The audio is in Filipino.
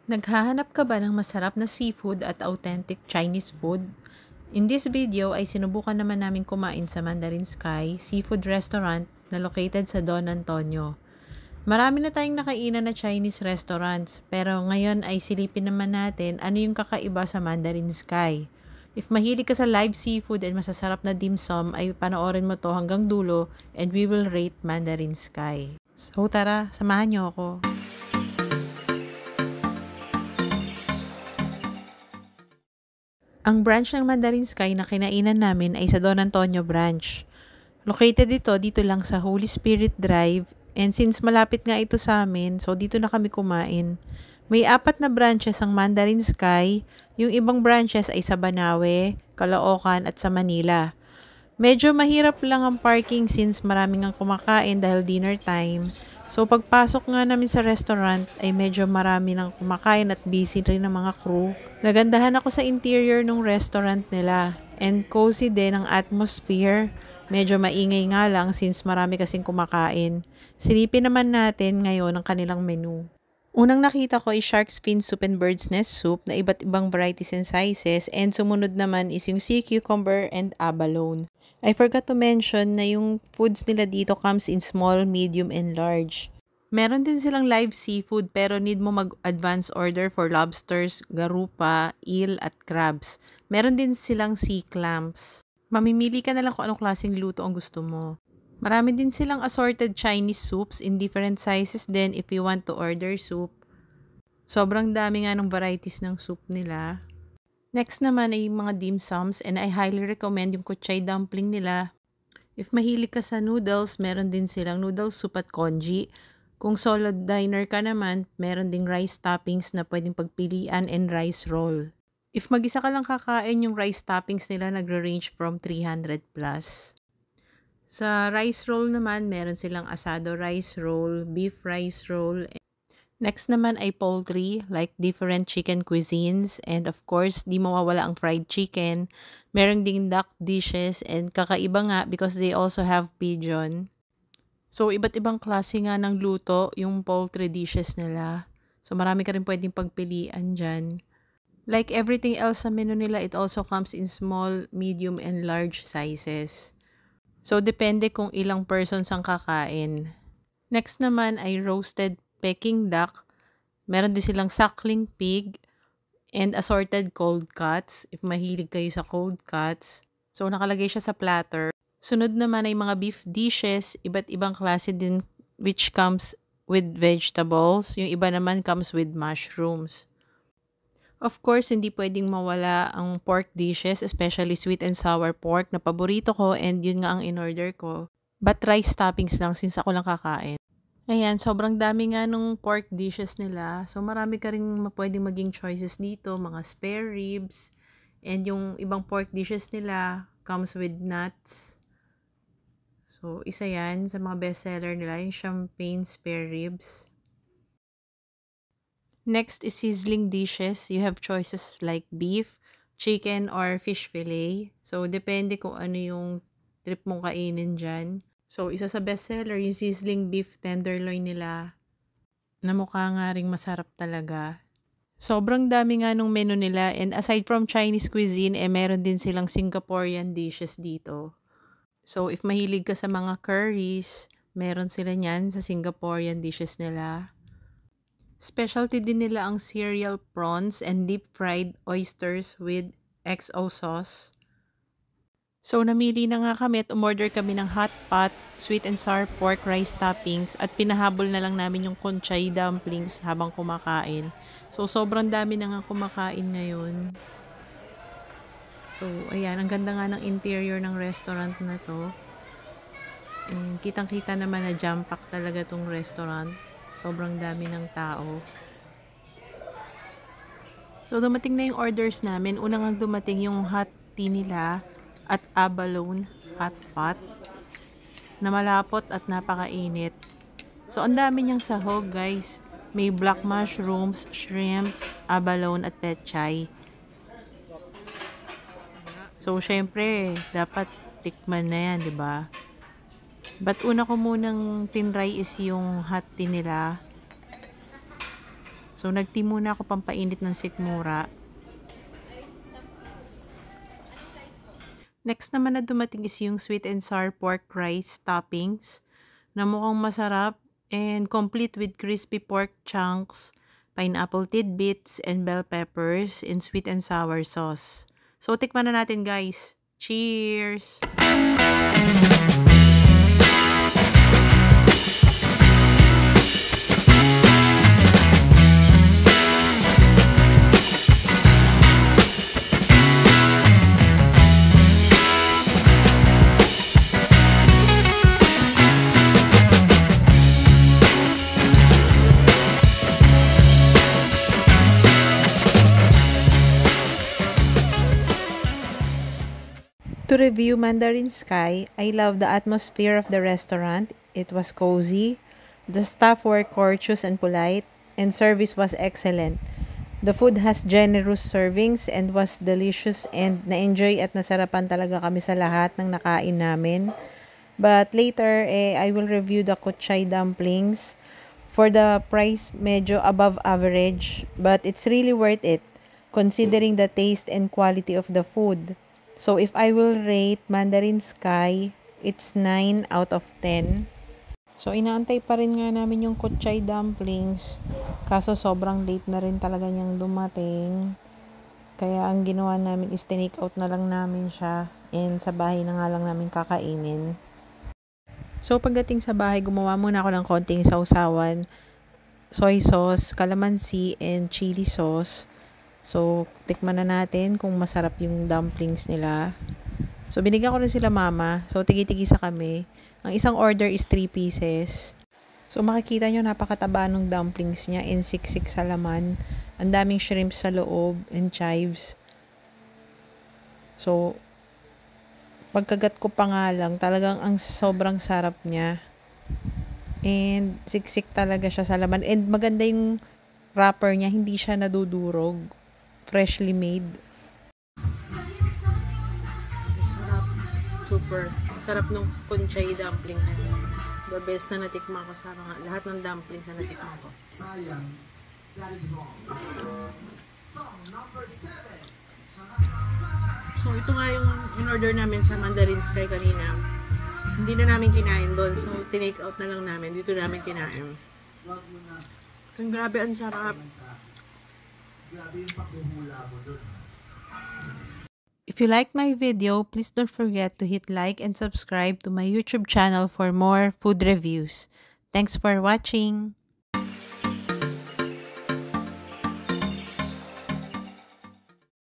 Naghahanap ka ba ng masarap na seafood at authentic Chinese food? In this video ay sinubukan naman namin kumain sa Mandarin Sky Seafood Restaurant na located sa Don Antonio. Marami na tayong nakainan na Chinese restaurants, pero ngayon ay silipin naman natin ano yung kakaiba sa Mandarin Sky. If mahilig ka sa live seafood and masasarap na dim sum, ay panoorin mo to hanggang dulo and we will rate Mandarin Sky. So tara, samahan niyo ako. Ang branch ng Mandarin Sky na kinainan namin ay sa Don Antonio branch. Located dito lang sa Holy Spirit Drive, and since malapit nga ito sa amin, so dito na kami kumain. May 4 na branches ang Mandarin Sky, yung ibang branches ay sa Banawe, Caloocan at sa Manila. Medyo mahirap lang ang parking since maraming ang kumakain dahil dinner time. So pagpasok nga namin sa restaurant ay medyo marami nang kumakain at busy rin ang mga crew. Nagandahan ako sa interior ng restaurant nila and cozy din ang atmosphere. Medyo maingay nga lang since marami kasing kumakain. Silipin naman natin ngayon ang kanilang menu. Unang nakita ko ay shark's fin soup and bird's nest soup na iba't ibang varieties and sizes, and sumunod naman is yung sea cucumber and abalone. I forgot to mention na yung foods nila dito comes in small, medium, and large. Meron din silang live seafood pero need mo mag-advance order for lobsters, garupa, eel, at crabs. Meron din silang sea clams. Mamimili ka na lang kung anong klaseng luto ang gusto mo. Marami din silang assorted Chinese soups in different sizes din if you want to order soup. Sobrang dami nga ng varieties ng soup nila. Next naman ay yung mga dim sums, and I highly recommend yung kuchay dumpling nila. If mahilig ka sa noodles, meron din silang noodle soup at congee. Kung solo diner ka naman, meron ding rice toppings na pwedeng pagpilian and rice roll. If mag-isa ka lang kakain, yung rice toppings nila nagre-range from 300 plus. Sa rice roll naman, meron silang asado rice roll, beef rice roll. Next naman ay poultry, like different chicken cuisines. And of course, di mawawala ang fried chicken. Meron ding duck dishes, and kakaiba nga because they also have pigeon. So, iba't ibang klase nga ng luto yung poultry dishes nila. So, marami ka rin pwedeng pagpilian dyan. Like everything else sa menu nila, it also comes in small, medium, and large sizes. So, depende kung ilang persons ang kakain. Next naman ay roasted Peking duck. Meron din silang suckling pig and assorted cold cuts if mahilig kayo sa cold cuts. So, nakalagay siya sa platter. Sunod naman ay mga beef dishes, iba't ibang klase din which comes with vegetables. Yung iba naman comes with mushrooms. Of course, hindi pwedeng mawala ang pork dishes, especially sweet and sour pork na paborito ko, and yun nga ang in-order ko. But rice toppings lang since ako lang kakain. Ayan, sobrang dami nga nung pork dishes nila. So marami ka rin pwedeng maging choices dito, mga spare ribs. And yung ibang pork dishes nila comes with nuts. So, isa yan sa mga bestseller nila, yung champagne spare ribs. Next is sizzling dishes. You have choices like beef, chicken, or fish fillet. So, depende kung ano yung trip mong kainin dyan. So, isa sa bestseller, yung sizzling beef tenderloin nila, na mukha nga ring masarap talaga. Sobrang dami nga nung menu nila, and aside from Chinese cuisine, meron din silang Singaporean dishes dito. So, if mahilig ka sa mga curries, meron sila niyan sa Singaporean dishes nila. Specialty din nila ang cereal prawns and deep fried oysters with XO sauce. So, namili na nga kami at umorder kami ng hot pot, sweet and sour pork rice toppings, at pinahabol na lang namin yung kuchay dumplings habang kumakain. So, sobrang dami na nga kumakain ngayon. So, ayan, ang ganda nga ng interior ng restaurant na to. And kitang-kita naman na jam-pack talaga tong restaurant. Sobrang dami ng tao. So, dumating na yung orders namin. Unang ang dumating yung hot tea nila at abalone hot pot na malapot at napakainit. So, ang dami niyang sahog, guys. May black mushrooms, shrimps, abalone at pechay. So, syempre, dapat tikman na yan, di ba? But una ko munang tinry is yung hot tea nila. So, So, nag-tea muna ako pampainit ng sikmura. Next naman na dumating is yung sweet and sour pork rice toppings na mukhang masarap and complete with crispy pork chunks, pineapple tidbits, and bell peppers in sweet and sour sauce. So, tikman na natin guys. Cheers! To review Mandarin Sky, I love the atmosphere of the restaurant. It was cozy, the staff were courteous and polite, and service was excellent. The food has generous servings and was delicious, and na-enjoy at nasarapan talaga kami sa lahat ng nakain namin. But later, I will review the kuchay dumplings. For the price, medyo above average, but it's really worth it considering the taste and quality of the food. So, if I will rate Mandarin Sky, it's 9 out of 10. So, inaantay pa rin nga namin yung kuchay dumplings. Kaso, sobrang late na rin talaga niyang dumating. Kaya, ang ginawa namin is tinake out na lang namin siya. And sa bahay na nga lang namin kakainin. So, pagdating sa bahay, gumawa muna ako ng konting sausawan. Soy sauce, calamansi, and chili sauce. So, tikman na natin kung masarap yung dumplings nila. So, binigyan ko rin sila mama. So, tigi-tigisa kami. Ang isang order is 3 pieces. So, makikita nyo napakataba ng dumplings niya and siksik sa laman. Ang daming shrimp sa loob and chives. So, pagkagat ko pa nga lang, talagang ang sobrang sarap niya. And siksik talaga siya sa laman. And maganda yung wrapper niya, hindi siya nadudurog. Freshly made. Sarap. Super. Sarap ng kuchay dumpling na yun. The best na natikman ko sa lahat ng dumplings na natikman ko. Sayang. That is wrong. Song number 7. So, ito nga yung in-order namin sa Mandarin Sky kanina. Hindi na namin kinain doon. So, tinake out na lang namin. Dito namin kinain. Ang grabe, ang sarap. If you like my video, please don't forget to hit like and subscribe to my YouTube channel for more food reviews. Thanks for watching!